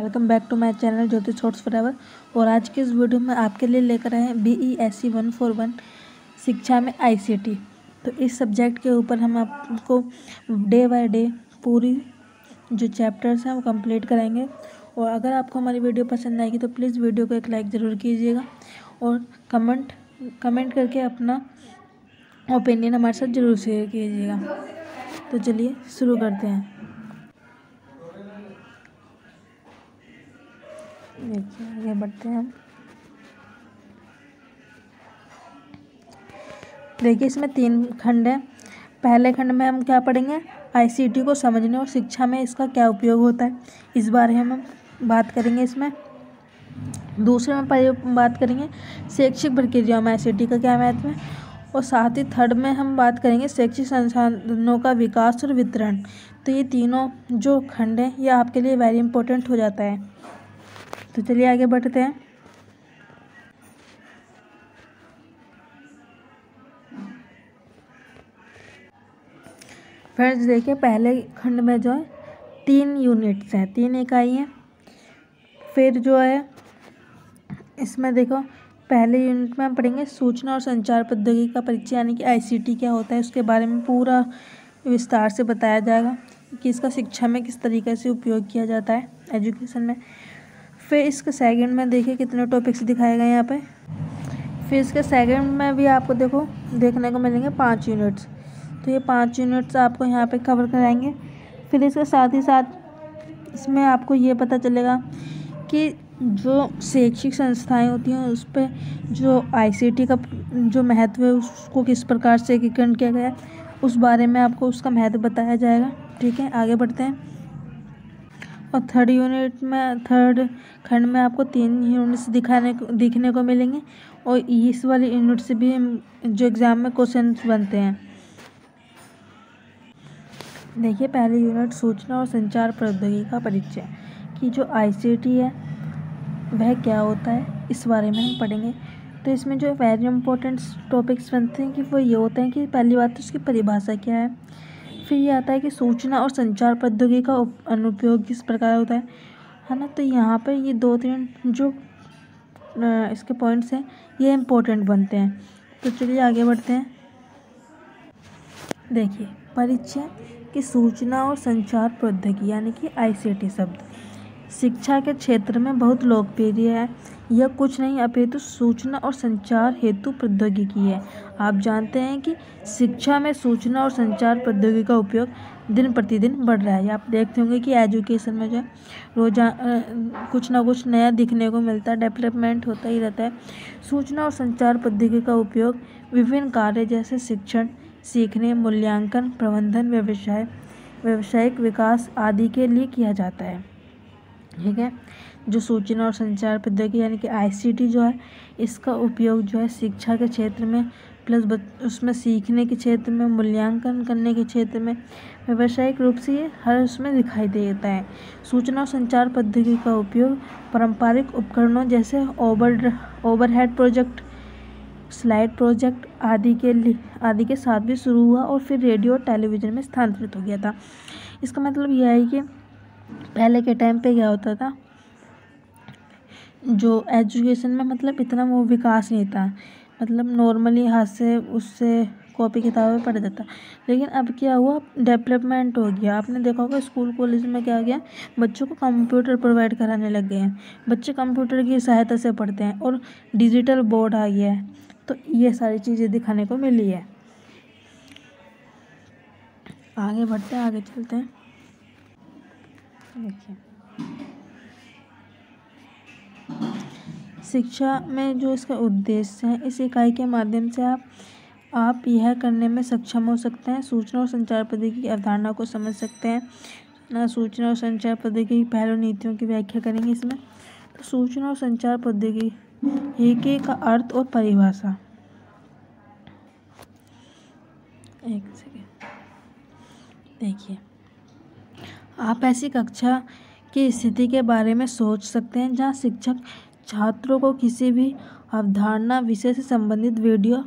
Welcome back to my channel Jyoti thoughts forever. और आज के इस वीडियो में आपके लिए लेकर आए हैं BESE 141 शिक्षा में ICT। तो इस सब्जेक्ट के ऊपर हम आपको डे बाय डे पूरी जो चैप्टर्स हैं वो कंप्लीट कराएंगे। और अगर आपको हमारी वीडियो पसंद आएगी तो प्लीज़ वीडियो को एक लाइक ज़रूर कीजिएगा और कमेंट करके अपना ओपिनियन हमारे साथ ज़रूर शेयर कीजिएगा। तो चलिए शुरू करते हैं। देखिए आगे बढ़ते हैं हम। देखिए इसमें 3 खंड हैं। पहले खंड में हम क्या पढ़ेंगे, ICT को समझने और शिक्षा में इसका क्या उपयोग होता है, इस बारे में हम बात करेंगे। इसमें दूसरे में बात करेंगे शैक्षिक प्रक्रिया में ICT का क्या महत्व है। और साथ ही थर्ड में हम बात करेंगे शैक्षिक संसाधनों का विकास और वितरण। तो ये तीनों जो खंड हैं ये आपके लिए वेरी इंपॉर्टेंट हो जाता है। तो चलिए आगे बढ़ते हैं। फ्रेंड्स देखिए पहले खंड में जो है 3 यूनिट्स हैं, 3 इकाई हैं। फिर जो है इसमें देखो पहले यूनिट में हम पढ़ेंगे सूचना और संचार प्रौद्योगिकी का परिचय, यानी कि ICT क्या होता है उसके बारे में पूरा विस्तार से बताया जाएगा कि इसका शिक्षा में किस तरीके से उपयोग किया जाता है एजुकेशन में। फिर इसके सेकंड में देखिए कितने टॉपिक्स दिखाए गए हैं यहाँ पे। फिर इसके सेकंड में भी आपको देखने को मिलेंगे 5 यूनिट्स। तो ये 5 यूनिट्स आपको यहाँ पे कवर कराएंगे। फिर इसके साथ ही साथ इसमें आपको ये पता चलेगा कि जो शैक्षिक संस्थाएं होती हैं उस पर जो ICT का जो महत्व है उसको किस प्रकार से एकीकरण किया गया है उस बारे में आपको उसका महत्व बताया जाएगा। ठीक है, आगे बढ़ते हैं। और थर्ड खंड में आपको 3 यूनिट्स दिखने को मिलेंगे। और इस वाली यूनिट से भी जो एग्ज़ाम में क्वेश्चन बनते हैं। देखिए पहली यूनिट सूचना और संचार प्रौद्योगिकी का परिचय, कि जो ICT है वह क्या होता है इस बारे में हम पढ़ेंगे। तो इसमें जो वेरी इंपॉर्टेंट टॉपिक्स बनते हैं कि वो ये होते हैं कि पहली बात तो उसकी परिभाषा क्या है। फिर ये आता है कि सूचना और संचार प्रौद्योगिकी का अनुप्रयोग किस प्रकार होता है ना। तो यहाँ पर ये 2-3 जो इसके पॉइंट्स हैं ये इम्पोर्टेंट बनते हैं। तो चलिए आगे बढ़ते हैं। देखिए परिचय कि सूचना और संचार प्रौद्योगिकी यानी कि ICT शब्द शिक्षा के क्षेत्र में बहुत लोकप्रिय है। यह कुछ नहीं अपितु सूचना और संचार हेतु प्रौद्योगिकी है। आप जानते हैं कि शिक्षा में सूचना और संचार प्रौद्योगिकी का उपयोग दिन प्रतिदिन बढ़ रहा है। आप देखते होंगे कि एजुकेशन में जो है कुछ ना कुछ नया दिखने को मिलता है, डेवलपमेंट होता ही रहता है। सूचना और संचार प्रौद्योगिकी का उपयोग विभिन्न कार्य जैसे शिक्षण, सीखने, मूल्यांकन, प्रबंधन, व्यावसायिक विकास आदि के लिए किया जाता है। ठीक है, जो सूचना और संचार प्रौद्योगिकी यानी कि ICT जो है इसका उपयोग जो है शिक्षा के क्षेत्र में प्लस उसमें सीखने के क्षेत्र में, मूल्यांकन करने के क्षेत्र में, व्यावसायिक रूप से ये हर उसमें दिखाई देता है। सूचना और संचार प्रौद्योगिकी का उपयोग पारंपरिक उपकरणों जैसे ओवरहेड प्रोजेक्ट, स्लाइड प्रोजेक्ट आदि के साथ भी शुरू हुआ और फिर रेडियो और टेलीविज़न में स्थानांतरित हो गया था। इसका मतलब यह है कि पहले के टाइम पे क्या होता था, जो एजुकेशन में मतलब इतना वो विकास नहीं था, मतलब नॉर्मली हाथ से उससे कॉपी किताबें पढ़ जाता। लेकिन अब क्या हुआ, डेवलपमेंट हो गया। आपने देखा होगा स्कूल कॉलेज में क्या हो गया, बच्चों को कंप्यूटर प्रोवाइड कराने लग गए हैं। बच्चे कंप्यूटर की सहायता से पढ़ते हैं और डिजिटल बोर्ड आ गया है। तो ये सारी चीज़ें दिखाने को मिली है। आगे बढ़ते हैं, आगे चलते हैं। देखिए शिक्षा में जो इसका उद्देश्य है, इस इकाई के माध्यम से आप यह करने में सक्षम हो सकते हैं। सूचना और संचार प्रौद्योगिकी की अवधारणा को समझ सकते हैं। सूचना और संचार प्रौद्योगिकी पहलू नीतियों की व्याख्या करेंगे इसमें। तो सूचना और संचार प्रौद्योगिकी का अर्थ और परिभाषा, एक सेकेंड। देखिए आप ऐसी कक्षा की स्थिति के बारे में सोच सकते हैं जहां शिक्षक छात्रों को किसी भी अवधारणा विषय से संबंधित वीडियो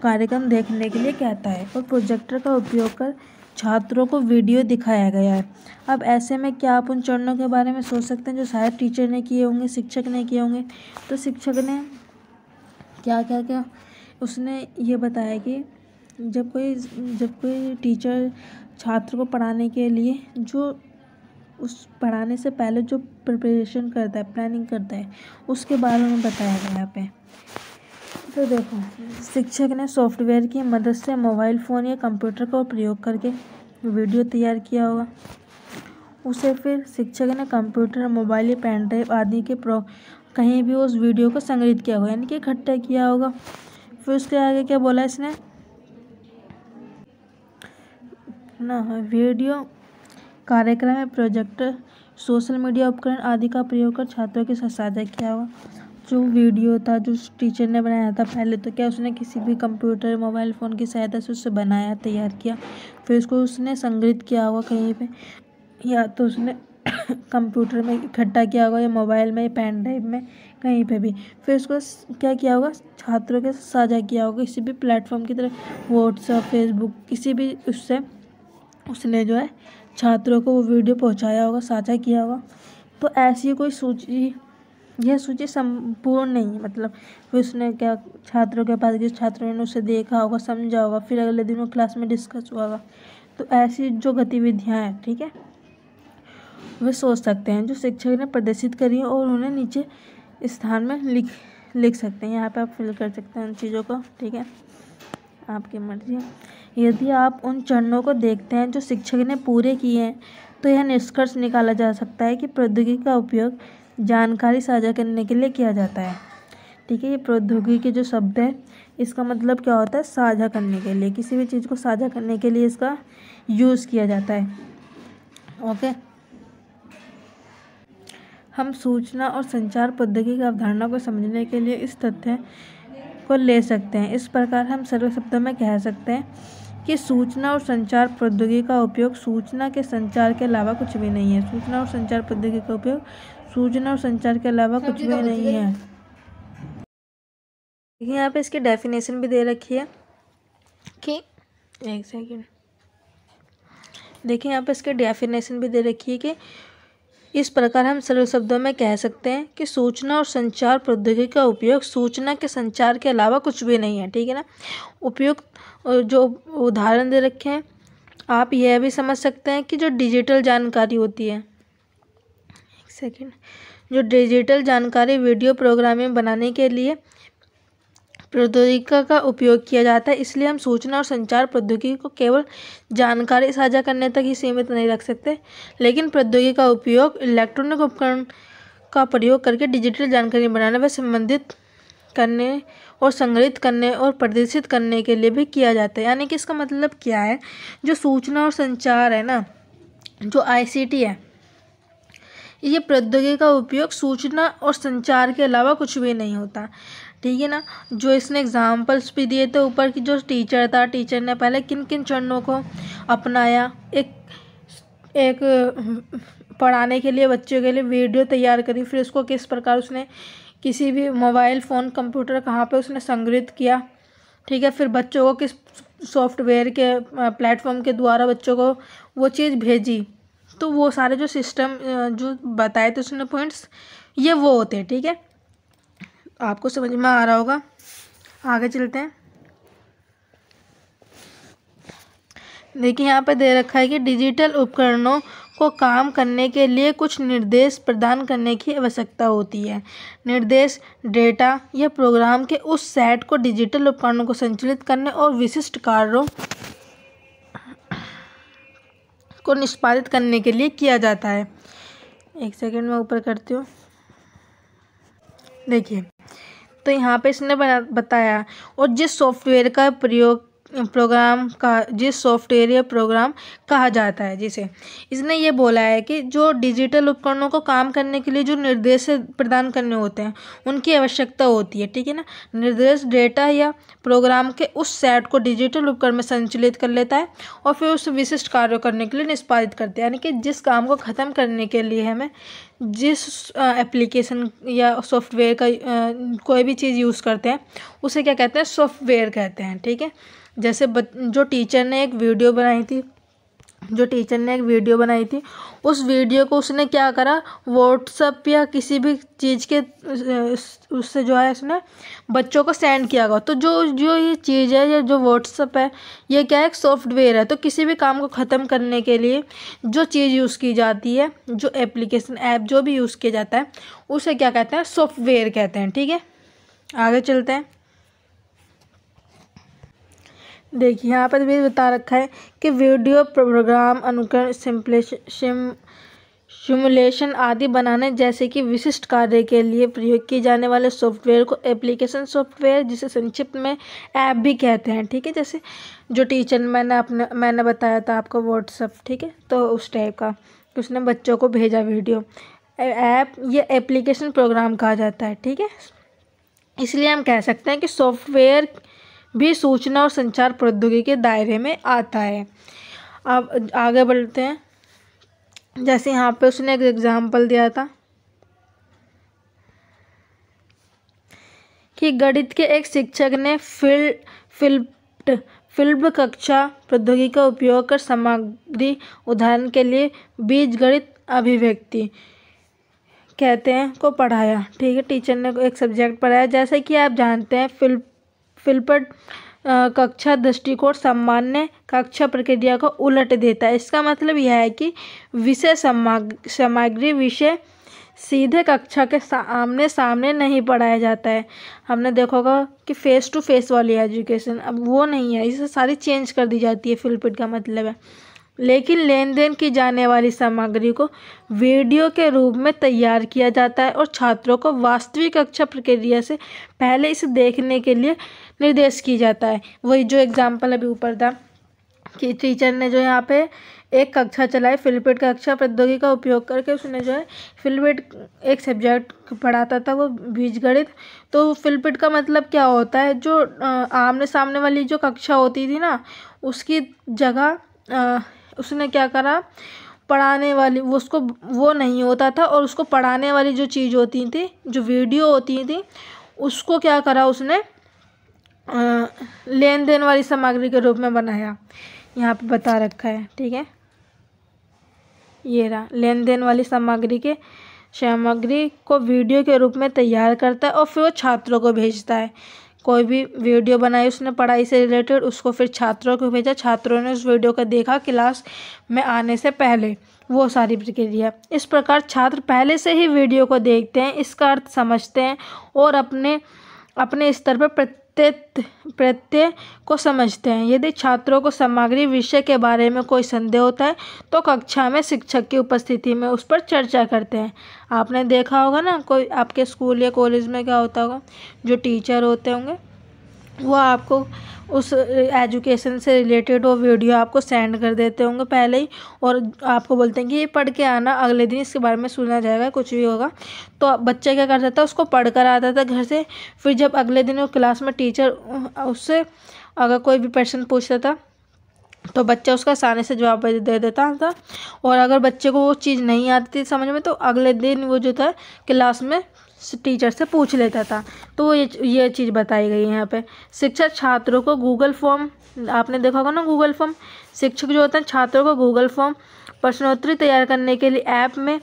कार्यक्रम देखने के लिए कहता है और प्रोजेक्टर का उपयोग कर छात्रों को वीडियो दिखाया गया है। अब ऐसे में क्या आप उन चरणों के बारे में सोच सकते हैं जो शायद टीचर ने किए होंगे, शिक्षक ने किए होंगे। तो शिक्षक ने क्या क्या क्या उसने ये बताया कि जब कोई टीचर छात्र को पढ़ाने के लिए जो उस पढ़ाने से पहले जो प्रिपरेशन करता है, प्लानिंग करता है, उसके बारे में बताया गया यहाँ पे। तो देखो, शिक्षक ने सॉफ्टवेयर की मदद से मोबाइल फ़ोन या कंप्यूटर का प्रयोग करके वीडियो तैयार किया होगा। उसे फिर शिक्षक ने कंप्यूटर, मोबाइल या पेन ड्राइव आदि के कहीं भी उस वीडियो को संग्रहित किया होगा, यानी कि इकट्ठा किया होगा। फिर उसके आगे क्या बोला इसने ना, वीडियो कार्यक्रम में प्रोजेक्टर, सोशल मीडिया उपकरण आदि का प्रयोग कर छात्रों के साथ साझा किया होगा। जो वीडियो था जो टीचर ने बनाया था पहले, तो क्या उसने किसी भी कंप्यूटर, मोबाइल फ़ोन की सहायता से उससे बनाया, तैयार किया, फिर उसको उसने संग्रहित किया होगा कहीं पे, या तो उसने कंप्यूटर में इकट्ठा किया होगा या मोबाइल में या पेन ड्राइव में, कहीं पे भी। फिर उसको क्या किया होगा, छात्रों के साथ साझा किया होगा किसी भी प्लेटफॉर्म की तरह, व्हाट्सएप, फेसबुक, किसी भी उससे उसने जो है छात्रों को वो वीडियो पहुंचाया होगा, साझा किया होगा। तो ऐसी कोई सूची, यह सूची संपूर्ण नहीं है, मतलब फिर उसने क्या छात्रों के पास गए, छात्रों ने उसे देखा होगा, समझा होगा, फिर अगले दिन वो क्लास में डिस्कस हुआ होगा। तो ऐसी जो गतिविधियाँ हैं, ठीक है, वे सोच सकते हैं जो शिक्षक ने प्रदर्शित करी है और उन्हें नीचे स्थान में लिख सकते हैं। यहाँ पे आप फिल कर सकते हैं उन चीज़ों को, ठीक है, आपकी मर्जी है। यदि आप उन चरणों को देखते हैं जो शिक्षक ने पूरे किए हैं, तो यह निष्कर्ष निकाला जा सकता है कि प्रौद्योगिकी का उपयोग जानकारी साझा करने के लिए किया जाता है। ठीक है, ये प्रौद्योगिकी के जो शब्द है, इसका मतलब क्या होता है, साझा करने के लिए, किसी भी चीज़ को साझा करने के लिए इसका यूज़ किया जाता है। ओके, हम सूचना और संचार प्रौद्योगिकी की अवधारणा को समझने के लिए इस तथ्य को ले सकते हैं। इस प्रकार हम सरल शब्दों में कह सकते हैं कि सूचना और संचार प्रौद्योगिकी का उपयोग सूचना के संचार के अलावा कुछ भी नहीं है। सूचना और संचार प्रौद्योगिकी का उपयोग सूचना और संचार के अलावा कुछ भी नहीं है। देखिए यहाँ पे इसकी डेफिनेशन भी दे रखी है कि, एक सेकेंड, देखिए यहाँ पे इसकी डेफिनेशन भी दे रखी है कि इस प्रकार हम सरल शब्दों में कह सकते हैं कि सूचना और संचार प्रौद्योगिकी का उपयोग सूचना के संचार के अलावा कुछ भी नहीं है। ठीक है ना। उपयुक्त जो उदाहरण दे रखे हैं, आप यह भी समझ सकते हैं कि जो डिजिटल जानकारी होती है, एक सेकेंड, जो डिजिटल जानकारी वीडियो प्रोग्रामिंग बनाने के लिए प्रौद्योगिकी का उपयोग किया जाता है। इसलिए हम सूचना और संचार प्रौद्योगिकी को केवल जानकारी साझा करने तक ही सीमित नहीं रख सकते, लेकिन प्रौद्योगिकी का उपयोग इलेक्ट्रॉनिक उपकरण का प्रयोग करके डिजिटल जानकारी बनाने व संबंधित करने और संग्रहित करने और प्रदर्शित करने के लिए भी किया जाता है। यानी कि इसका मतलब क्या है, जो सूचना और संचार है ना, जो ICT है, ये प्रौद्योगिकी का उपयोग सूचना और संचार के अलावा कुछ भी नहीं होता। ठीक है ना। जो इसने एग्जाम्पल्स भी दिए थे ऊपर की, जो टीचर था, टीचर ने पहले किन किन चरणों को अपनाया, एक पढ़ाने के लिए, बच्चों के लिए वीडियो तैयार करी, फिर उसको किस प्रकार उसने किसी भी मोबाइल फ़ोन, कंप्यूटर कहाँ पे उसने संग्रहित किया। ठीक है। फिर बच्चों को किस सॉफ्टवेयर के प्लेटफॉर्म के द्वारा बच्चों को वो चीज़ भेजी। तो वो सारे जो सिस्टम जो बताए थे उसने पॉइंट्स, ये वो होते हैं। ठीक है, आपको समझ में आ रहा होगा। आगे चलते हैं। देखिए यहाँ पे दे रखा है कि डिजिटल उपकरणों को काम करने के लिए कुछ निर्देश प्रदान करने की आवश्यकता होती है। निर्देश डेटा या प्रोग्राम के उस सेट को डिजिटल उपकरणों को संचालित करने और विशिष्ट कार्यों को निष्पादित करने के लिए किया जाता है। एक सेकंड में ऊपर करती हूँ। देखिए, तो यहाँ पे इसने बताया, और जिस सॉफ्टवेयर का प्रयोग प्रोग्राम का जिस सॉफ्टवेयर या प्रोग्राम कहा जाता है, जिसे इसने ये बोला है कि जो डिजिटल उपकरणों को काम करने के लिए जो निर्देश प्रदान करने होते हैं उनकी आवश्यकता होती है। ठीक है ना। निर्देश डेटा या प्रोग्राम के उस सेट को डिजिटल उपकरण में संचालित कर लेता है और फिर उस विशिष्ट कार्य करने के लिए निष्पादित करते हैं। यानी कि जिस काम को ख़त्म करने के लिए हमें जिस एप्लीकेशन या सॉफ्टवेयर का कोई भी चीज़ यूज़ करते हैं उसे क्या कहते हैं, सॉफ्टवेयर कहते हैं। ठीक है। जैसे जो टीचर ने एक वीडियो बनाई थी जो टीचर ने एक वीडियो बनाई थी, उस वीडियो को उसने क्या करा, व्हाट्सएप या किसी भी चीज़ के उससे जो है उसने बच्चों को सेंड किया गया। तो जो जो ये चीज़ है, ये जो व्हाट्सएप है, ये क्या है, एक सॉफ्टवेयर है। तो किसी भी काम को ख़त्म करने के लिए जो चीज़ यूज़ की जाती है, जो एप्लीकेशन ऐप जो भी यूज़ किया जाता है, उसे क्या कहते हैं, सॉफ्टवेयर कहते हैं। ठीक है, आगे चलते हैं। देखिए यहाँ पर भी बता रखा है कि वीडियो प्रोग्राम, अनुकरण, सिमुलेशन आदि बनाने जैसे कि विशिष्ट कार्य के लिए प्रयोग किए जाने वाले सॉफ्टवेयर को एप्लीकेशन सॉफ्टवेयर, जिसे संक्षिप्त में ऐप भी कहते हैं। ठीक है, जैसे जो टीचर मैंने बताया था आपको व्हाट्सएप, ठीक है, तो उस टाइप का उसने बच्चों को भेजा वीडियो, ऐप या एप्लीकेशन प्रोग्राम कहा जाता है। ठीक है, इसलिए हम कह सकते हैं कि सॉफ्टवेयर भी सूचना और संचार प्रौद्योगिकी के दायरे में आता है। अब आगे बढ़ते हैं। जैसे यहाँ पे उसने एक एग्जाम्पल दिया था कि गणित के एक शिक्षक ने फिल्म कक्षा प्रौद्योगिकी का उपयोग कर सामग्री, उदाहरण के लिए बीजगणित अभिव्यक्ति कहते हैं को पढ़ाया। ठीक है, टीचर ने एक सब्जेक्ट पढ़ाया। जैसे कि आप जानते हैं फिल्पट कक्षा दृष्टिकोण सामान्य कक्षा प्रक्रिया को उलट देता है। इसका मतलब यह है कि विषय सामग्री विषय सीधे कक्षा के आमने सामने नहीं पढ़ाया जाता है। हमने देखा होगा कि फेस टू फेस वाली एजुकेशन, अब वो नहीं है, इसे सारी चेंज कर दी जाती है। फिल्पट का मतलब है, लेकिन लेन देन की जाने वाली सामग्री को वीडियो के रूप में तैयार किया जाता है और छात्रों को वास्तविक कक्षा प्रक्रिया से पहले इसे देखने के लिए निर्देश किया जाता है। वही जो एग्जाम्पल अभी ऊपर था कि टीचर ने जो यहाँ पे एक कक्षा चलाई, फिल्पट कक्षा प्रौद्योगिकी का उपयोग करके, उसने जो है फिल्पट एक सब्जेक्ट पढ़ाता था, वो बीजगणित। तो फिल्पट का मतलब क्या होता है, जो आमने सामने वाली जो कक्षा होती थी ना, उसकी जगह उसने क्या करा, पढ़ाने वाली वो नहीं होता था, और उसको पढ़ाने वाली जो चीज़ होती थी, जो वीडियो होती थी, उसको क्या करा उसने, लेन देन वाली सामग्री के रूप में बनाया। यहाँ पे बता रखा है। ठीक है, ये रहा, लेन देन वाली सामग्री को वीडियो के रूप में तैयार करता है और फिर वो छात्रों को भेजता है। कोई भी वीडियो बनाई उसने पढ़ाई से रिलेटेड, उसको फिर छात्रों को भेजा, छात्रों ने उस वीडियो को देखा क्लास में आने से पहले, वो सारी प्रक्रिया। इस प्रकार छात्र पहले से ही वीडियो को देखते हैं, इसका अर्थ समझते हैं और अपने स्तर पर प्रत्यय को समझते हैं। यदि छात्रों को सामग्री विषय के बारे में कोई संदेह होता है तो कक्षा में शिक्षक की उपस्थिति में उस पर चर्चा करते हैं। आपने देखा होगा ना, कोई आपके स्कूल या कॉलेज में क्या होता होगा, जो टीचर होते होंगे वो आपको उस एजुकेशन से रिलेटेड वो वीडियो आपको सेंड कर देते होंगे पहले ही, और आपको बोलते हैं कि ये पढ़ के आना, अगले दिन इसके बारे में सुना जाएगा, कुछ भी होगा। तो बच्चा क्या करता था, उसको पढ़ कर आता था घर से, फिर जब अगले दिन वो क्लास में टीचर उससे अगर कोई भी प्रश्न पूछता था तो बच्चा उसका आसानी से जवाब दे देता था, और अगर बच्चे को वो चीज़ नहीं आती थी समझ में तो अगले दिन वो जो था क्लास में टीचर से पूछ लेता था। तो ये चीज़ बताई गई है यहाँ पे। शिक्षक छात्रों को गूगल फॉर्म, आपने देखा होगा ना गूगल फॉर्म, शिक्षक जो होते हैं छात्रों को गूगल फॉर्म प्रश्नोत्तरी तैयार करने के लिए ऐप में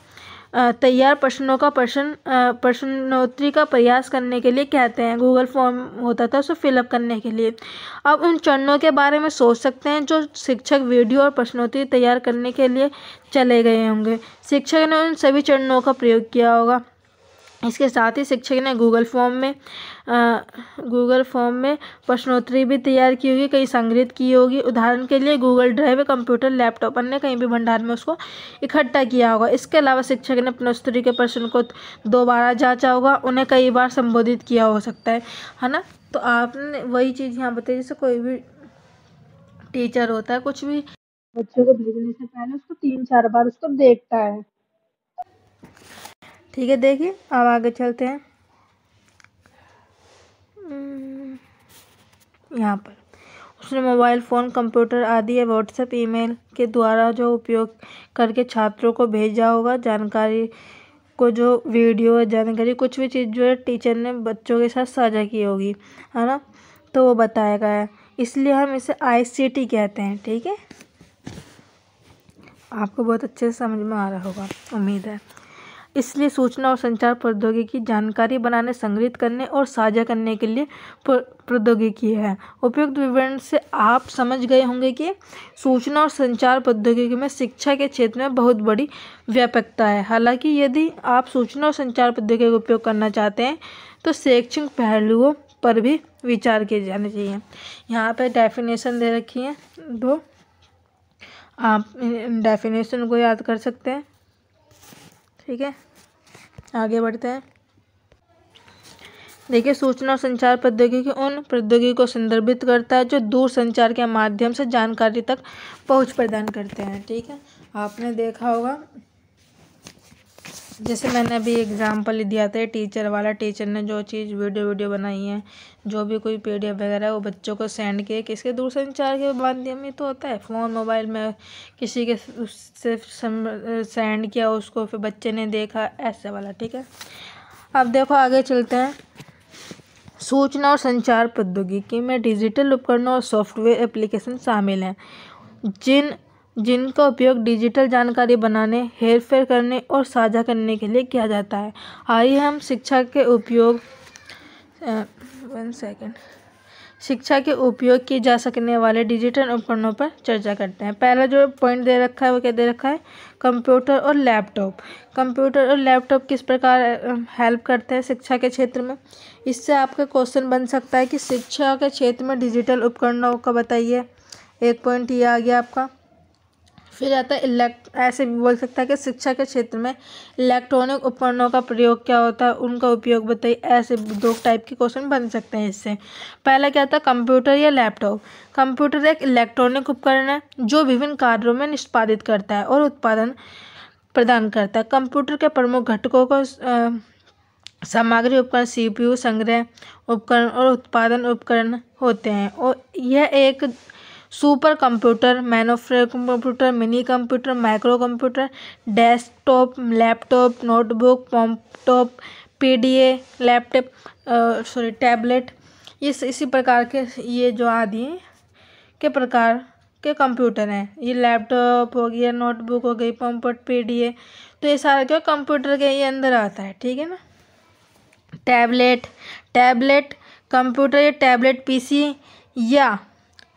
तैयार प्रश्नों का प्रश्नोत्तरी का प्रयास करने के लिए कहते हैं। गूगल फॉर्म होता था उसे फिलअप करने के लिए। अब उन चरणों के बारे में सोच सकते हैं जो शिक्षक वीडियो और प्रश्नोत्तरी तैयार करने के लिए चले गए होंगे। शिक्षक ने उन सभी चरणों का प्रयोग किया होगा। इसके साथ ही शिक्षक ने गूगल फॉर्म में प्रश्नोत्तरी भी तैयार की होगी, कहीं संग्रहित की होगी। उदाहरण के लिए गूगल ड्राइव, कंप्यूटर, लैपटॉप, अन्य कहीं भी भंडार में उसको इकट्ठा किया होगा। इसके अलावा शिक्षक ने प्रश्नोत्तरी के प्रश्न को दोबारा जांचा होगा, उन्हें कई बार संबोधित किया हो सकता है ना। तो आपने वही चीज़ यहाँ बताई, जैसे कोई भी टीचर होता है, कुछ भी बच्चों को भेजने से पहले उसको 3-4 बार उसको देखता है। ठीक है, देखिए अब आगे चलते हैं। यहाँ पर उसने मोबाइल फ़ोन, कंप्यूटर आदि या व्हाट्सएप, ईमेल के द्वारा जो उपयोग करके छात्रों को भेजा होगा जानकारी को, जो वीडियो जानकारी कुछ भी चीज़ जो है टीचर ने बच्चों के साथ साझा की होगी, है ना, तो वो बताया गया है। इसलिए हम इसे ICT कहते हैं। ठीक है, आपको बहुत अच्छे से समझ में आ रहा होगा, उम्मीद है। इसलिए सूचना और संचार प्रौद्योगिकी जानकारी बनाने, संग्रहित करने और साझा करने के लिए प्रौद्योगिकी है। उपयुक्त विवरण से आप समझ गए होंगे कि सूचना और संचार प्रौद्योगिकी में शिक्षा के क्षेत्र में बहुत बड़ी व्यापकता है। हालांकि यदि आप सूचना और संचार प्रौद्योगिकी का उपयोग करना चाहते हैं तो शैक्षिक पहलुओं पर भी विचार किए जाने चाहिए। यहाँ पे डेफिनेशन दे रखी है दो, आप डेफिनेशन को याद कर सकते हैं। ठीक है, आगे बढ़ते हैं। देखिए, सूचना और संचार प्रौद्योगिकी उन प्रौद्योगिकी को संदर्भित करता है जो दूर संचार के माध्यम से जानकारी तक पहुंच प्रदान करते हैं। ठीक है, आपने देखा होगा, जैसे मैंने अभी एग्जाम्पल दिया था टीचर वाला, टीचर ने जो चीज़ वीडियो बनाई है, जो भी कोई PDF वगैरह वो बच्चों को सेंड किए, किसके दूर संचार के माध्यम में तो होता है, फ़ोन मोबाइल में किसी के उससे सेंड किया उसको, फिर बच्चे ने देखा, ऐसे वाला। ठीक है, अब देखो आगे चलते हैं। सूचना और संचार प्रौद्योगिकी में डिजिटल उपकरणों और सॉफ्टवेयर एप्लीकेशन शामिल हैं जिनका उपयोग डिजिटल जानकारी बनाने, हेरफेर करने और साझा करने के लिए किया जाता है। आइए हम शिक्षा के उपयोग शिक्षा के उपयोग किए जा सकने वाले डिजिटल उपकरणों पर चर्चा करते हैं। पहला जो पॉइंट दे रखा है वो क्या दे रखा है, कंप्यूटर और लैपटॉप। कंप्यूटर और लैपटॉप किस प्रकार हेल्प करते हैं शिक्षा के क्षेत्र में। इससे आपका क्वेश्चन बन सकता है कि शिक्षा के क्षेत्र में डिजिटल उपकरणों का बताइए, एक पॉइंट ये आ गया आपका। फिर आता है ऐसे भी बोल सकता है कि शिक्षा के क्षेत्र में इलेक्ट्रॉनिक उपकरणों का प्रयोग क्या होता है, उनका उपयोग बताइए। ऐसे दो टाइप के क्वेश्चन बन सकते हैं इससे। पहला क्या था, कंप्यूटर या लैपटॉप। कंप्यूटर एक इलेक्ट्रॉनिक उपकरण है जो विभिन्न कार्यों में निष्पादित करता है और उत्पादन प्रदान करता है। कंप्यूटर के प्रमुख घटकों को सामग्री उपकरण, CPU, संग्रह उपकरण और उत्पादन उपकरण होते हैं। और यह एक super computer, mainframe computer, mini computer, micro computer, desktop, laptop, notebook, laptop, PDA, laptop tablet, इसी प्रकार के ये जो आदि के प्रकार के कंप्यूटर हैं। ये लैपटॉप हो गया, नोटबुक हो गई, पंपट, PDA, तो ये सारा क्या कंप्यूटर के ये अंदर आता है। ठीक है ना। टैबलेट कंप्यूटर या टैबलेट PC या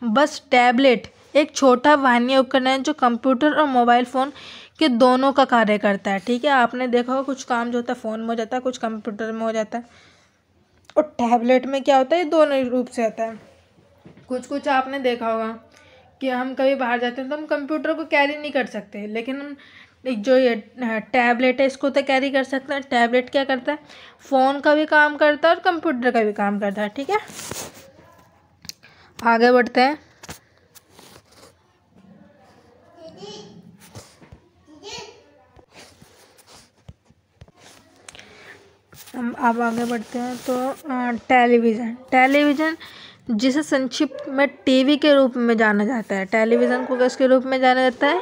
बस टैबलेट एक छोटा वाहनीय उपकरण है जो कंप्यूटर और मोबाइल फ़ोन के दोनों का कार्य करता है। ठीक है, आपने देखा होगा कुछ काम जो होता है फ़ोन में हो जाता है, कुछ कंप्यूटर में हो जाता है, और टैबलेट में क्या होता है, ये दोनों रूप से आता है। कुछ आपने देखा होगा कि हम कभी बाहर जाते हैं तो हम कंप्यूटर को कैरी नहीं कर सकते, लेकिन हम जो ये टैबलेट है इसको तो कैरी कर सकते हैं। टैबलेट क्या करता है, फ़ोन का भी काम करता है और कंप्यूटर का भी काम करता है। ठीक है, आगे बढ़ते हैं। हम अब आगे बढ़ते हैं तो टेलीविज़न जिसे संक्षिप्त में टीवी के रूप में जाना जाता है। टेलीविज़न को किसके रूप में जाना जाता है,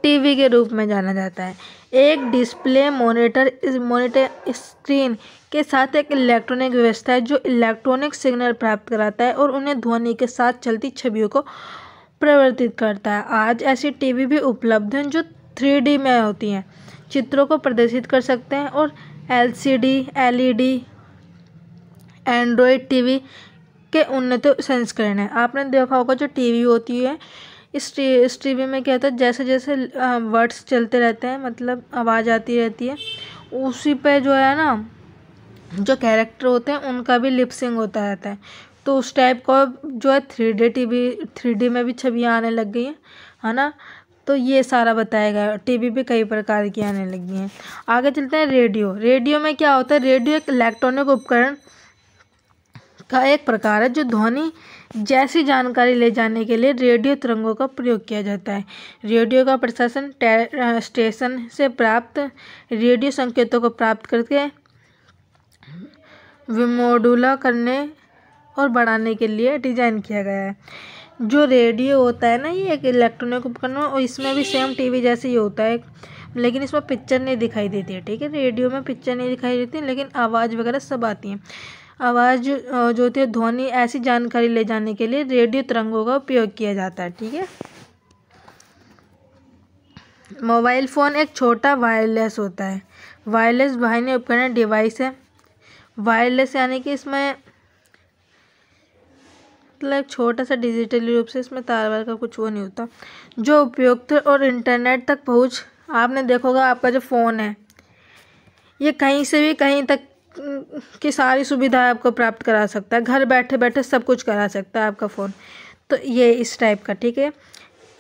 टीवी के रूप में जाना जाता है। एक डिस्प्ले मॉनिटर स्क्रीन के साथ एक इलेक्ट्रॉनिक व्यवस्था है जो इलेक्ट्रॉनिक सिग्नल प्राप्त कराता है और उन्हें ध्वनि के साथ चलती छवियों को परिवर्तित करता है। आज ऐसी टीवी भी उपलब्ध हैं जो 3D में होती हैं, चित्रों को प्रदर्शित कर सकते हैं, और LCD, LED, एंड्रॉयड टीवी के उन्नत संस्करण है। आपने देखा होगा जो टीवी होती है, इस टीवी में क्या होता है, जैसे जैसे वर्ड्स चलते रहते हैं, मतलब आवाज़ आती रहती है, उसी पे जो है ना जो कैरेक्टर होते हैं उनका भी लिपसिंग होता रहता है। तो उस टाइप का जो है 3D में भी छवियाँ आने लग गई है ना। तो ये सारा बताया गया। टीवी भी कई प्रकार की आने लगी हैं। आगे चलते हैं रेडियो में क्या होता है, रेडियो एक इलेक्ट्रॉनिक उपकरण का एक प्रकार है जो ध्वनि जैसी जानकारी ले जाने के लिए रेडियो तरंगों का प्रयोग किया जाता है। रेडियो का प्रसारण स्टेशन से प्राप्त रेडियो संकेतों को प्राप्त करके विमोडुला करने और बढ़ाने के लिए डिज़ाइन किया गया है। जो रेडियो होता है ना, ये एक इलेक्ट्रॉनिक उपकरण है और इसमें भी सेम टीवी जैसे ही होता है, लेकिन इसमें पिक्चर नहीं दिखाई देती है। ठीक है, रेडियो में पिक्चर नहीं दिखाई देती, लेकिन आवाज़ वगैरह सब आती है। आवाज़ जो होती है, ध्वनि ऐसी जानकारी ले जाने के लिए रेडियो तरंगों का उपयोग किया जाता है। ठीक है, मोबाइल फ़ोन एक छोटा वायरलेस होता है। वायरलेस वाहिनी उपकरण डिवाइस है। वायरलेस यानी कि इसमें मतलब छोटा सा डिजिटल रूप से इसमें तार वार का कुछ वो नहीं होता, जो उपयोगिता और इंटरनेट तक पहुंच। आपने देखा होगा आपका जो फ़ोन है ये कहीं से भी कहीं तक की सारी सुविधाएं आपको प्राप्त करा सकता है। घर बैठे बैठे सब कुछ करा सकता है आपका फ़ोन। तो ये इस टाइप का, ठीक है।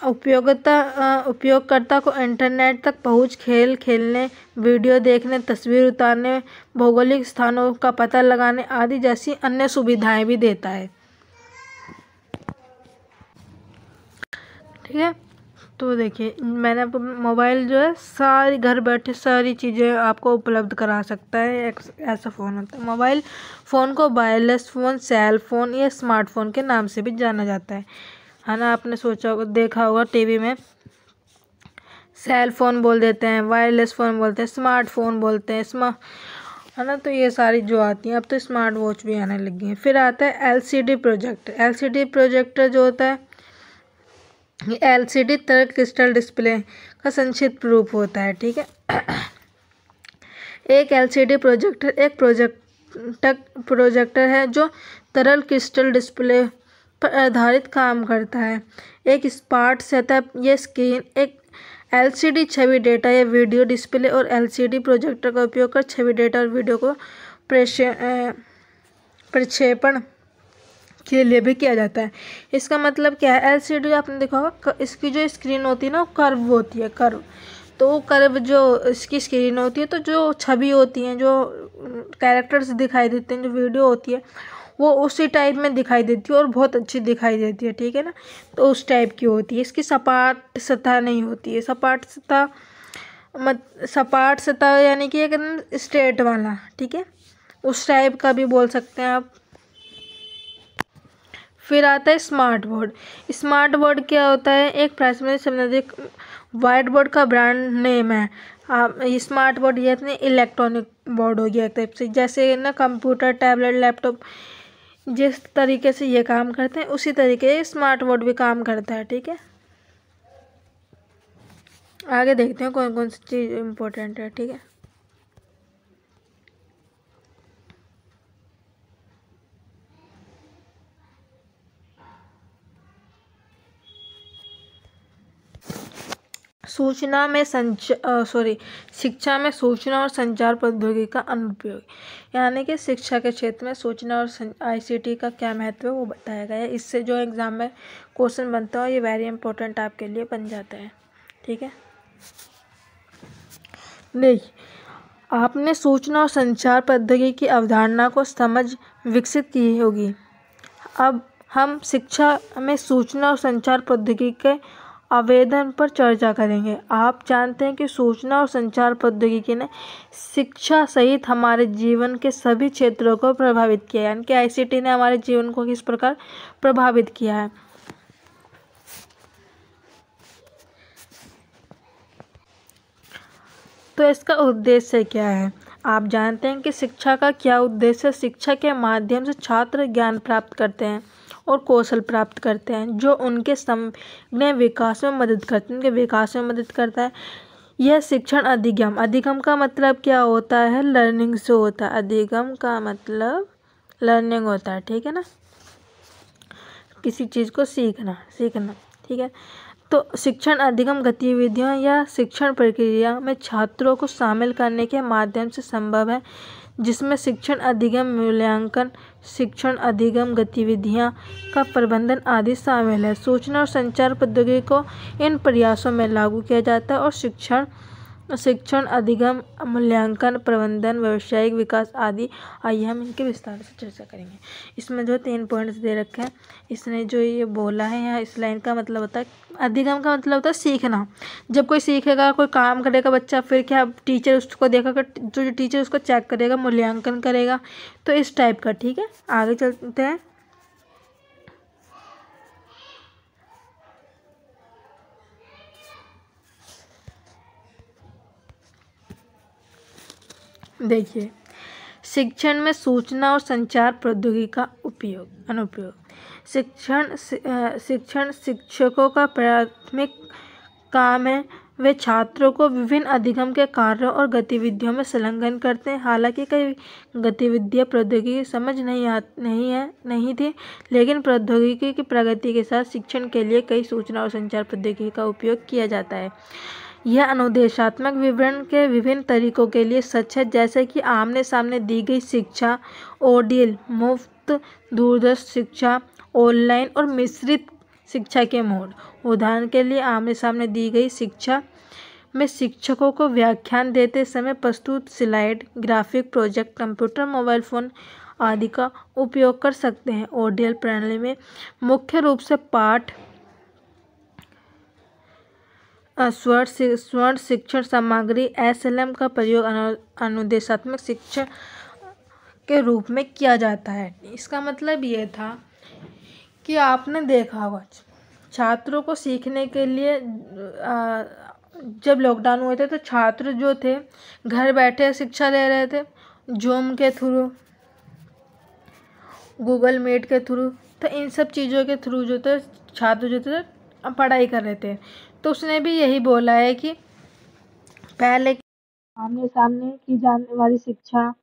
उपयोगकर्ता को इंटरनेट तक पहुंच, खेल खेलने, वीडियो देखने, तस्वीर उतारने, भौगोलिक स्थानों का पता लगाने आदि जैसी अन्य सुविधाएं भी देता है, ठीक है। तो देखिए मैंने आपको मोबाइल जो है सारी घर बैठे सारी चीज़ें आपको उपलब्ध करा सकता है, एक ऐसा फ़ोन होता है। मोबाइल फ़ोन को वायरलेस फ़ोन, सेल फ़ोन या स्मार्टफ़ोन के नाम से भी जाना जाता है ना। आपने सोचा होगा, देखा होगा टीवी में सेल फ़ोन बोल देते हैं, वायरलेस फ़ोन बोलते हैं, स्मार्टफ़ोन बोलते हैं, है ना। तो ये सारी जो आती हैं, अब तो स्मार्ट वॉच भी आने लगी हैं। फिर आता है LCD प्रोजेक्टर। LCD प्रोजेक्टर जो होता है, LCD तरल क्रिस्टल डिस्प्ले का संक्षिप्त रूप होता है, ठीक है। एक LCD प्रोजेक्टर एक प्रोजेक्टर है जो तरल क्रिस्टल डिस्प्ले पर आधारित काम करता है। एक स्मार्ट सेटअप, ये स्क्रीन एक LCD छवि, डेटा या वीडियो डिस्प्ले और LCD प्रोजेक्टर का उपयोग कर छवि, डेटा और वीडियो को प्रक्षेपण के लिए भी किया जाता है। इसका मतलब क्या है, LCD आपने देखा होगा इसकी जो स्क्रीन होती है ना, वो कर्व होती है, कर्व। तो वो कर्व जो इसकी स्क्रीन होती है, तो जो छवि होती हैं, जो कैरेक्टर्स दिखाई देते हैं, जो वीडियो होती है, वो उसी टाइप में दिखाई देती है और बहुत अच्छी दिखाई देती है, ठीक है ना। तो उस टाइप की होती है। इसकी सपाट सतह नहीं होती है। सपाट सतह यानी कि एकदम स्ट्रेट वाला, ठीक है, उस टाइप का भी बोल सकते हैं आप। फिर आता है स्मार्ट बोर्ड। स्मार्ट बोर्ड क्या होता है, एक प्राथमिक संबंधित व्हाइट बोर्ड का ब्रांड नेम है। स्मार्ट बोर्ड ये इतने इलेक्ट्रॉनिक बोर्ड हो गया एक टाइप से, जैसे ना कंप्यूटर, टैबलेट, लैपटॉप जिस तरीके से ये काम करते हैं उसी तरीके से स्मार्ट बोर्ड भी काम करता है, ठीक है। आगे देखते हैं कौन कौन सी चीज़ इम्पोर्टेंट है, ठीक है। शिक्षा में सूचना और संचार प्रौद्योगिकी का अनुप्रयोग, यानी कि शिक्षा के क्षेत्र में सूचना और ICT का क्या महत्व है वो बताया गया है। इससे जो एग्ज़ाम में क्वेश्चन बनता है ये वेरी इंपॉर्टेंट आपके लिए बन जाता है, ठीक है। देखिए, आपने सूचना और संचार प्रौद्योगिकी की अवधारणा को समझ विकसित की होगी। अब हम शिक्षा में सूचना और संचार प्रौद्योगिकी के आवेदन पर चर्चा करेंगे। आप जानते हैं कि सूचना और संचार प्रौद्योगिकी ने शिक्षा सहित हमारे जीवन के सभी क्षेत्रों को प्रभावित किया है, यानी कि ICT ने हमारे जीवन को किस प्रकार प्रभावित किया है। तो इसका उद्देश्य क्या है, आप जानते हैं कि शिक्षा का क्या उद्देश्य। शिक्षा के माध्यम से छात्र ज्ञान प्राप्त करते हैं और कौशल प्राप्त करते हैं जो उनके समग्र विकास में मदद करते हैं, उनके विकास में मदद करता है। यह शिक्षण अधिगम, अधिगम का मतलब क्या होता है, लर्निंग से होता है। अधिगम का मतलब लर्निंग होता है, ठीक है ना, किसी चीज़ को सीखना, ठीक है। तो शिक्षण अधिगम गतिविधियों या शिक्षण प्रक्रिया में छात्रों को शामिल करने के माध्यम से संभव है, जिसमें शिक्षण अधिगम मूल्यांकन, शिक्षण अधिगम गतिविधियां का प्रबंधन आदि शामिल है। सूचना और संचार प्रौद्योगिकी को इन प्रयासों में लागू किया जाता है और शिक्षण अधिगम, मूल्यांकन, प्रबंधन, व्यावसायिक विकास आदि। आइए हम इनके विस्तार से चर्चा करेंगे। इसमें जो 3 पॉइंट्स दे रखे हैं, इसने जो ये बोला है यहाँ, इस लाइन का मतलब होता है, अधिगम का मतलब होता है सीखना। जब कोई सीखेगा, कोई काम करेगा बच्चा, फिर क्या टीचर उसको देखेगा, जो टीचर उसको चेक करेगा, मूल्यांकन करेगा, तो इस टाइप का, ठीक है। आगे चलते हैं। देखिए, शिक्षण में सूचना और संचार प्रौद्योगिकी का अनुप्रयोग। शिक्षण शिक्षकों का प्राथमिक काम है वे छात्रों को विभिन्न अधिगम के कार्यों और गतिविधियों में संलग्न करते हैं। हालांकि कई गतिविधियां प्रौद्योगिकी समझ नहीं थी, लेकिन प्रौद्योगिकी की प्रगति के साथ शिक्षण के लिए कई सूचना और संचार प्रौद्योगिकी का उपयोग किया जाता है। यह अनुदेशात्मक विवरण के विभिन्न तरीकों के लिए सच है, जैसे कि आमने सामने दी गई शिक्षा, ओडीएल मुफ्त दूरदर्श शिक्षा, ऑनलाइन और मिश्रित शिक्षा के मोड। उदाहरण के लिए आमने सामने दी गई शिक्षा में शिक्षकों को व्याख्यान देते समय प्रस्तुत slide, graphic project, computer, mobile phone आदि का उपयोग कर सकते हैं। ओडीएल प्रणाली में मुख्य रूप से पाठ, स्वर्ण शिक्षण सामग्री एसएलएम का प्रयोग अनुदेशात्मक शिक्षण के रूप में किया जाता है। इसका मतलब ये था कि आपने देखा होगा छात्रों को सीखने के लिए जब लॉकडाउन हुए थे तो छात्र जो थे घर बैठे शिक्षा ले रहे थे, जूम के थ्रू, गूगल मीट के थ्रू। तो इन सब चीज़ों के थ्रू जो थे छात्र जो थे पढ़ाई कर रहे थे। तो उसने भी यही बोला है कि पहले आमने सामने की जाने वाली शिक्षा,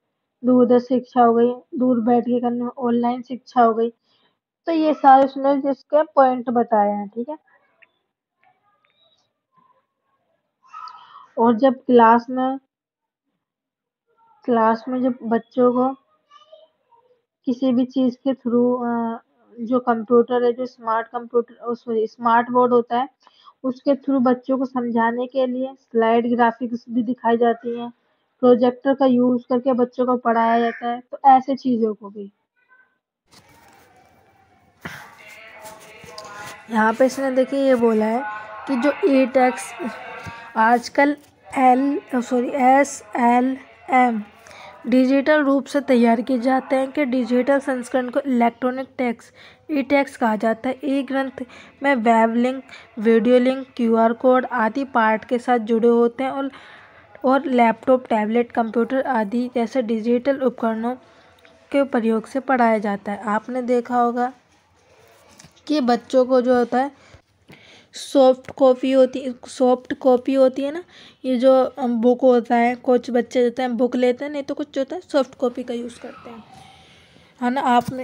दूरदर्श शिक्षा हो गई, दूर बैठ के करने ऑनलाइन शिक्षा हो गई। तो ये सारे उसने जिसके पॉइंट बताए हैं, ठीक है। और जब क्लास में जब बच्चों को किसी भी चीज़ के थ्रू जो कंप्यूटर है, जो स्मार्ट बोर्ड होता है, उसके थ्रू बच्चों को समझाने के लिए स्लाइड, ग्राफिक्स भी दिखाई जाती हैं। प्रोजेक्टर का यूज करके बच्चों को पढ़ाया जाता है। तो ऐसे चीज़ों को भी यहाँ पे इसने देखिए ये बोला है कि जो ई टेक्स्ट आजकल SLM डिजिटल रूप से तैयार किए जाते हैं कि डिजिटल संस्करण को इलेक्ट्रॉनिक टेक्स्ट ई टेक्स्ट कहा जाता है। ई ग्रंथ में web link, video link, QR code आदि पाठ के साथ जुड़े होते हैं और लैपटॉप, टैबलेट, कंप्यूटर आदि जैसे डिजिटल उपकरणों के प्रयोग से पढ़ाया जाता है। आपने देखा होगा कि बच्चों को जो होता है सॉफ्ट कॉपी होती है ना, ये जो बुक होता है, कुछ बच्चे होते हैं बुक लेते हैं, नहीं तो कुछ होता है सॉफ्ट कॉपी का यूज़ करते हैं, है ना। आपने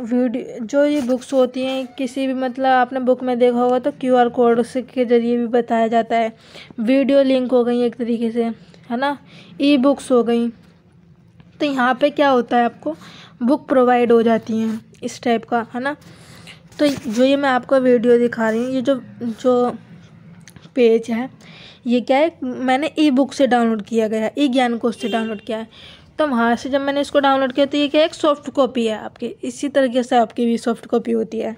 वीडियो जो ये बुक्स होती हैं किसी भी मतलब आपने बुक में देखा होगा तो QR कोड के जरिए भी बताया जाता है। वीडियो लिंक हो गई एक तरीके से, है ना, ई बुक्स हो गई। तो यहाँ पे क्या होता है, आपको बुक प्रोवाइड हो जाती हैं इस टाइप का, है ना। तो जो ये मैं आपको वीडियो दिखा रही हूँ, ये जो पेज है ये क्या है, मैंने ई बुक से डाउनलोड किया गया है, ई ज्ञान कोश से डाउनलोड किया है। तो वहाँ से जब मैंने इसको डाउनलोड किया तो ये क्या है, एक सॉफ्ट कॉपी है आपकी। इसी तरीके से आपकी भी सॉफ्ट कॉपी होती है।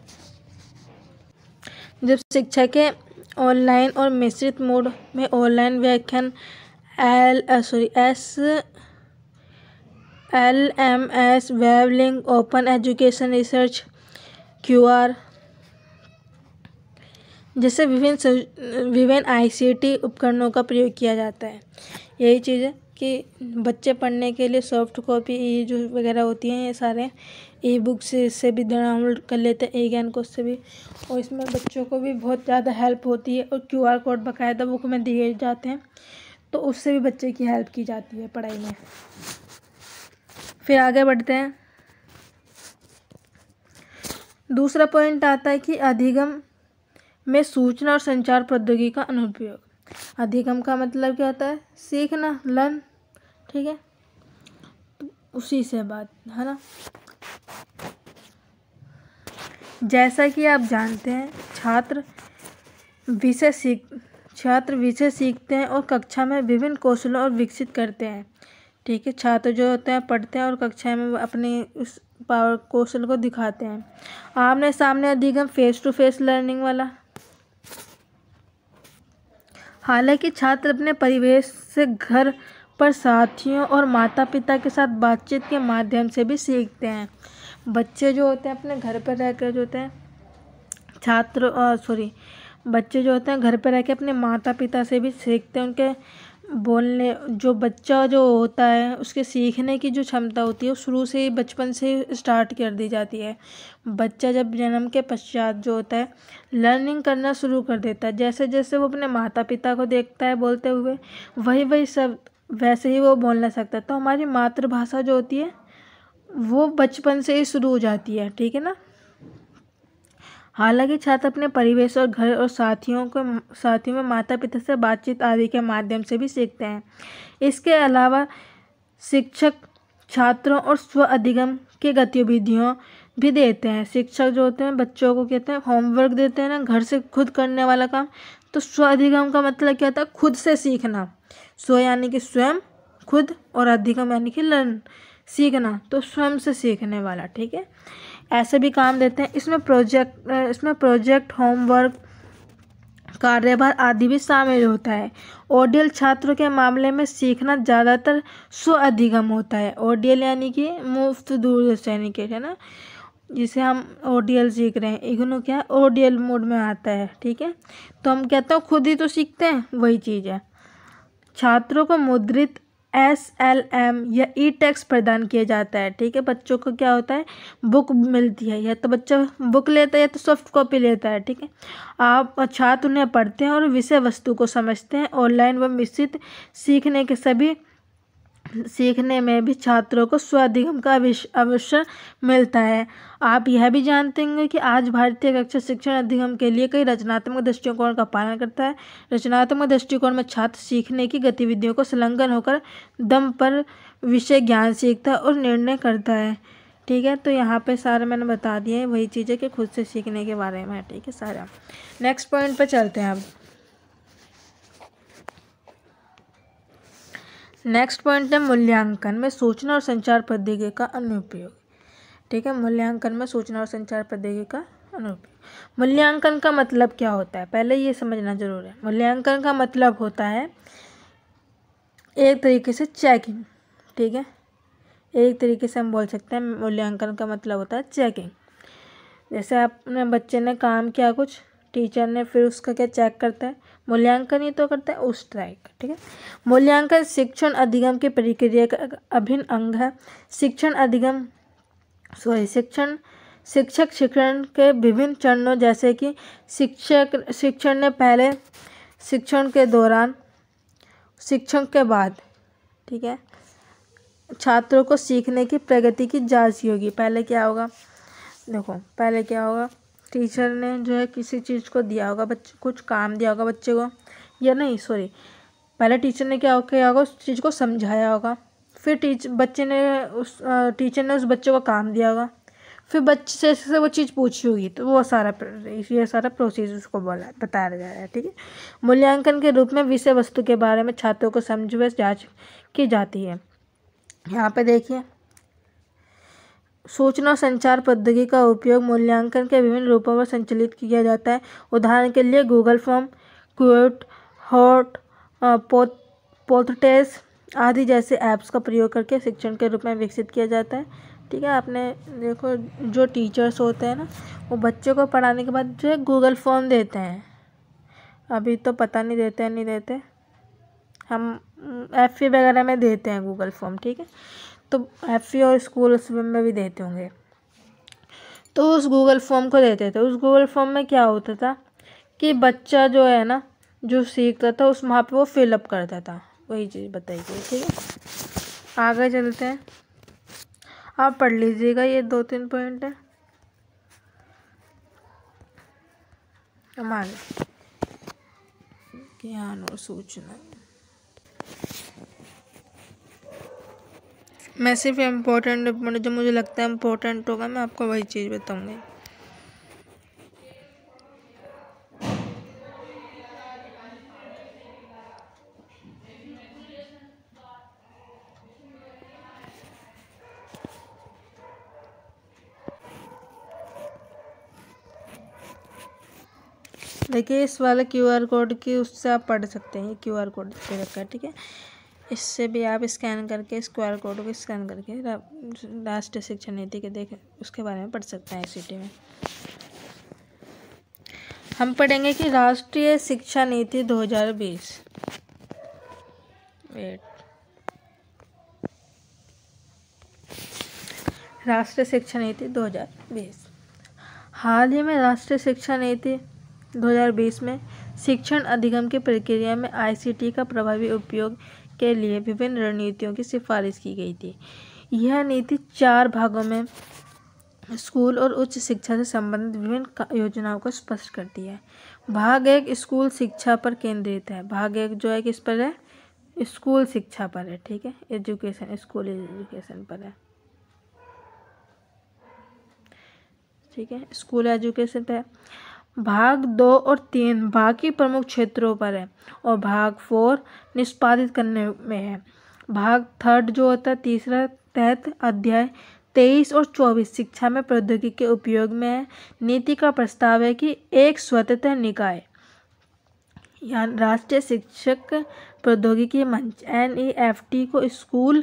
जब शिक्षा के ऑनलाइन और मिश्रित मोड में ऑनलाइन व्याख्यान LMS, web link, open education research, QR जैसे विभिन्न ICT उपकरणों का प्रयोग किया जाता है। यही चीज़ है कि बच्चे पढ़ने के लिए सॉफ्ट कॉपी ये जो वगैरह होती हैं, ये सारे ई बुक से भी डाउनलोड कर लेते हैं, ई ज्ञान कोश से भी। और इसमें बच्चों को भी बहुत ज़्यादा हेल्प होती है और QR कोड बाकायदा बुक में दिए जाते हैं, तो उससे भी बच्चे की हेल्प की जाती है पढ़ाई में। फिर आगे बढ़ते हैं। दूसरा पॉइंट आता है कि अधिगम में सूचना और संचार प्रौद्योगिकी का अनुप्रयोग। अधिगम का मतलब क्या होता है, सीखना, लर्न, ठीक है, तो उसी से बात, है ना। जैसा कि आप जानते हैं छात्र विषय सीखते हैं और कक्षा में विभिन्न कौशलों और विकसित करते हैं, ठीक है। छात्र जो होते हैं पढ़ते हैं और कक्षा में अपने उस पावर कौशल को दिखाते हैं। आमने सामने अधिगम फेस टू फेस लर्निंग वाला। हालांकि छात्र अपने परिवेश से घर पर साथियों और माता पिता के साथ बातचीत के माध्यम से भी सीखते हैं। बच्चे जो होते हैं अपने घर पर रहकर जो होते हैं बच्चे जो होते हैं घर पर रह के अपने माता पिता से भी सीखते हैं, उनके बोलने, जो बच्चा जो होता है उसके सीखने की जो क्षमता होती है वो शुरू से ही बचपन से स्टार्ट कर दी जाती है। बच्चा जब जन्म के पश्चात जो होता है लर्निंग करना शुरू कर देता है। जैसे जैसे वो अपने माता पिता को देखता है बोलते हुए, वही वही सब वैसे ही वो बोलना सकता है। तो हमारी मातृभाषा जो होती है वो बचपन से ही शुरू हो जाती है, ठीक है ना। हालांकि छात्र अपने परिवेश और घर और साथियों में माता पिता से बातचीत आदि के माध्यम से भी सीखते हैं। इसके अलावा शिक्षक छात्रों और स्व अधिगम की गतिविधियों भी देते हैं। शिक्षक जो होते हैं बच्चों को कहते हैं होमवर्क देते हैं ना, घर से खुद करने वाला काम। तो स्व अधिगम का मतलब क्या होता है? खुद से सीखना। स्व यानी कि स्वयं, खुद, और अधिगम यानी कि लर्न, सीखना। तो स्वयं से सीखने वाला, ठीक है। ऐसे भी काम देते हैं। इसमें प्रोजेक्ट, होमवर्क, कार्यभार आदि भी शामिल होता है। ओडीएल छात्रों के मामले में सीखना ज़्यादातर स्व अधिगम होता है। ओडीएल यानी कि मुफ्त दूरदर्शन यानी कि, है ना, जिसे हम ओडीएल सीख रहे हैं। इग्नू क्या है? ओडीएल मोड में आता है, ठीक है। तो हम कहते हैं खुद ही तो सीखते हैं, वही चीज़ है। छात्रों को मुद्रित SLM या ई-टेक्स्ट प्रदान किया जाता है, ठीक है। बच्चों को क्या होता है? बुक मिलती है, या तो बच्चा बुक लेता है या तो सॉफ्ट कॉपी लेता है, ठीक है। आप छात्र उन्हें पढ़ते हैं और विषय वस्तु को समझते हैं। ऑनलाइन व मिश्रित सीखने में भी छात्रों को स्वाधिगम का अवसर मिलता है। आप यह भी जानते होंगे कि आज भारतीय कक्षा शिक्षण अधिगम के लिए कई रचनात्मक दृष्टिकोण का पालन करता है। रचनात्मक दृष्टिकोण में छात्र सीखने की गतिविधियों को संलग्न होकर दम पर विषय ज्ञान सीखता है और निर्णय करता है, ठीक है। तो यहाँ पे सारे मैंने बता दिए हैं, वही चीज़ें कि खुद से सीखने के बारे में, ठीक है सारा। नेक्स्ट पॉइंट पे चलते हैं अब। नेक्स्ट पॉइंट है मूल्यांकन में सूचना और संचार प्रौद्योगिकी का अनुप्रयोग, ठीक है। मूल्यांकन में सूचना और संचार प्रौद्योगिकी का अनुप्रयोग। मूल्यांकन का मतलब क्या होता है, पहले ये समझना जरूर है। मूल्यांकन का मतलब होता है एक तरीके से चेकिंग, ठीक है। एक तरीके से हम बोल सकते हैं मूल्यांकन का मतलब होता है चेकिंग। जैसे आपने बच्चे ने काम किया कुछ, टीचर ने फिर उसका क्या चेक करता है? मूल्यांकन ही तो करता है उस तरह का, ठीक है। मूल्यांकन शिक्षण अधिगम की प्रक्रिया का अभिन्न अंग है। शिक्षक शिक्षण के विभिन्न चरणों जैसे कि शिक्षण ने पहले, शिक्षण के दौरान, शिक्षण के बाद, ठीक है, छात्रों को सीखने की प्रगति की जांच होगी। पहले क्या होगा? देखो पहले क्या होगा, टीचर ने जो है किसी चीज़ को दिया होगा, बच्चे कुछ काम दिया होगा बच्चे को, या नहीं सॉरी, पहले टीचर ने क्या होगा उस चीज़ को समझाया होगा। फिर टीचर ने उस बच्चे को काम दिया होगा। फिर बच्चे से वो चीज़ पूछी होगी, तो वो ये सारा प्रोसेस उसको बताया जा रहा है, ठीक है। मूल्यांकन के रूप में विषय वस्तु के बारे में छात्रों को समझ व जाँच की जाती है। यहाँ पे देखिए, सूचना और संचार प्रौद्योगिकी का उपयोग मूल्यांकन के विभिन्न रूपों में संचालित किया जाता है। उदाहरण के लिए गूगल फॉर्म, क्विट, हॉट, पोथटेस आदि जैसे ऐप्स का प्रयोग करके शिक्षण के रूप में विकसित किया जाता है, ठीक है। आपने देखो जो टीचर्स होते हैं ना, वो बच्चों को पढ़ाने के बाद जो है गूगल फॉर्म देते हैं। अभी तो पता नहीं देते हैं, नहीं देते, हम FE वगैरह में देते हैं गूगल फॉर्म, ठीक है। तो FE और स्कूल में भी देते होंगे। तो उस गूगल फॉर्म को देते थे। उस गूगल फॉर्म में क्या होता था कि बच्चा जो है ना, जो सीखता था उस वहाँ पे वो फिलअप करता था, वही चीज़ बताई गई, ठीक है। आगे चलते हैं, आप पढ़ लीजिएगा, ये 2-3 पॉइंट है। हम आगे ज्ञान और सूचना, मैं सिर्फ इम्पोर्टेंट जो मुझे लगता है इम्पोर्टेंट होगा मैं आपको वही चीज़ बताऊंगी। देखिए इस वाले QR कोड की उससे आप पढ़ सकते हैं, QR कोड दे रखा है, ठीक है। इससे भी आप स्कैन करके इस QR कोड को स्कैन करके राष्ट्रीय शिक्षा नीति के देख उसके बारे में पढ़ सकते हैं। ICT में हम पढ़ेंगे कि राष्ट्रीय शिक्षा नीति 2020, वेट। राष्ट्रीय शिक्षा नीति 2020। हाल ही में राष्ट्रीय शिक्षा नीति 2020 में शिक्षण अधिगम की प्रक्रिया में ICT का प्रभावी उपयोग के लिए विभिन्न रणनीतियों की सिफारिश की गई थी। यह नीति 4 भागों में स्कूल और उच्च शिक्षा से संबंधित विभिन्न योजनाओं को स्पष्ट करती है। भाग 1 स्कूल शिक्षा पर केंद्रित है। भाग 1 जो है किस पर है? स्कूल शिक्षा पर है, ठीक है, एजुकेशन, स्कूल एजुकेशन पर है, ठीक है, स्कूल एजुकेशन पे है। भाग 2 और 3 बाकी प्रमुख क्षेत्रों पर है और भाग 4 निष्पादित करने में है। भाग 3 जो होता है तीसरा तहत अध्याय 23 और 24 शिक्षा में प्रौद्योगिकी के उपयोग में है। नीति का प्रस्ताव है कि एक स्वतंत्र निकाय या राष्ट्रीय शिक्षक प्रौद्योगिकी मंच NEFT को स्कूल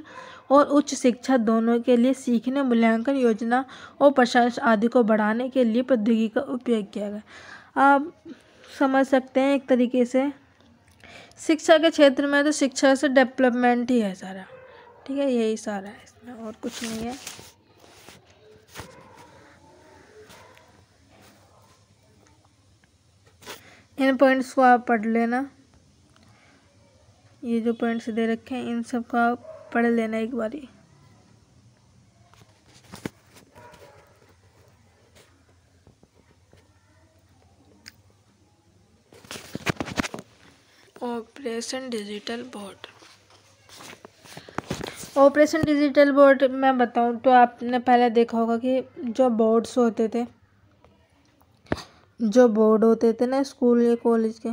और उच्च शिक्षा दोनों के लिए सीखने, मूल्यांकन, योजना और प्रशासन आदि को बढ़ाने के लिए प्रौद्योगिकी का उपयोग किया गया। आप समझ सकते हैं एक तरीके से शिक्षा के क्षेत्र में तो शिक्षा से डेवलपमेंट ही है सारा, ठीक है, यही सारा है इसमें, और कुछ नहीं है। इन पॉइंट्स को आप पढ़ लेना, ये जो पॉइंट्स दे रखे हैं इन सब का पढ़ लेना एक बारी। Operation digital board. Operation digital board मैं बताऊं तो आपने पहले देखा होगा कि जो बोर्ड्स होते थे, जो बोर्ड होते थे ना स्कूल या कॉलेज के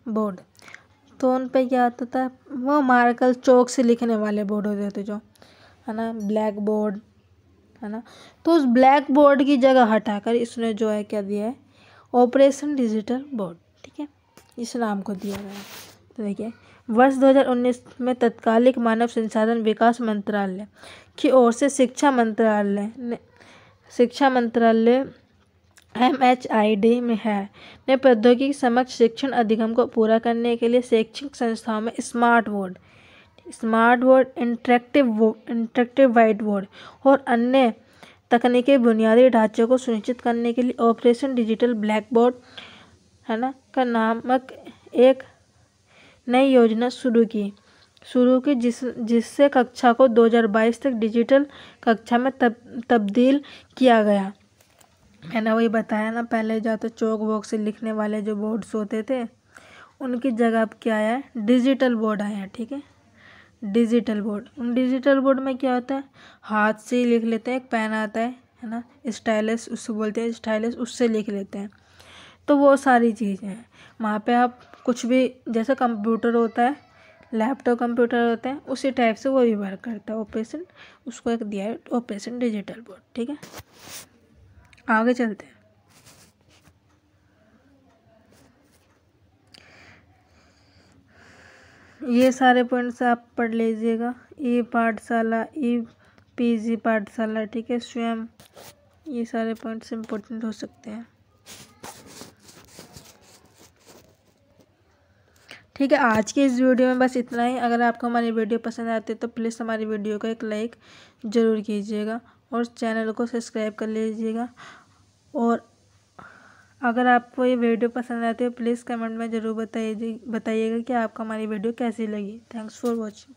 बोर्ड, तो उन पे क्या आता था, वो मार्कर चौक से लिखने वाले बोर्ड होते थे जो, है ना, ब्लैक बोर्ड, है ना। तो उस ब्लैक बोर्ड की जगह हटाकर इसने जो है क्या दिया है, ऑपरेशन डिजिटल बोर्ड, ठीक है, इस नाम को दिया गया है। तो देखिए वर्ष 2019 में तत्कालिक मानव संसाधन विकास मंत्रालय की ओर से शिक्षा मंत्रालय MHID में है ने प्रौद्योगिकी समक्ष शिक्षण अधिगम को पूरा करने के लिए शैक्षिक संस्थाओं में smart board, interactive white board और अन्य तकनीकी बुनियादी ढांचे को सुनिश्चित करने के लिए ऑपरेशन डिजिटल ब्लैक बोर्ड, है ना, का नामक एक नई योजना शुरू की जिससे कक्षा को 2022 तक डिजिटल कक्षा में तब्दील किया गया। मैंने वही बताया ना पहले, जहाँ तो चौक बॉक्स से लिखने वाले जो बोर्ड्स होते थे उनकी जगह अब क्या आया है, डिजिटल बोर्ड आया है, ठीक है, डिजिटल बोर्ड। डिजिटल बोर्ड में क्या होता है, हाथ से ही लिख लेते हैं, एक पेन आता है ना, स्टाइलस उससे बोलते हैं, स्टाइलस उससे लिख लेते हैं। तो वो सारी चीज़ें हैं वहाँ पे, आप कुछ भी जैसे कंप्यूटर होता है, लैपटॉप कंप्यूटर होते हैं, उसी टाइप से वो भी वर्क करता है। ऑपरेशन उसको एक दिया है ऑपरेशन डिजिटल बोर्ड, ठीक है, आगे चलते हैं। ये सारे पॉइंट्स आप पढ़ लीजिएगा, ई पाठशाला, PG पाठशाला, ठीक है, स्वयं, ये सारे पॉइंट्स इम्पोर्टेंट हो सकते हैं, ठीक है। आज की इस वीडियो में बस इतना ही। अगर आपको हमारी वीडियो पसंद आती है तो प्लीज़ हमारी वीडियो को एक लाइक ज़रूर कीजिएगा और चैनल को सब्सक्राइब कर लीजिएगा। और अगर आपको ये वीडियो पसंद आती है प्लीज़ कमेंट में ज़रूर बताइएगा कि आपको हमारी वीडियो कैसी लगी। Thanks for watching.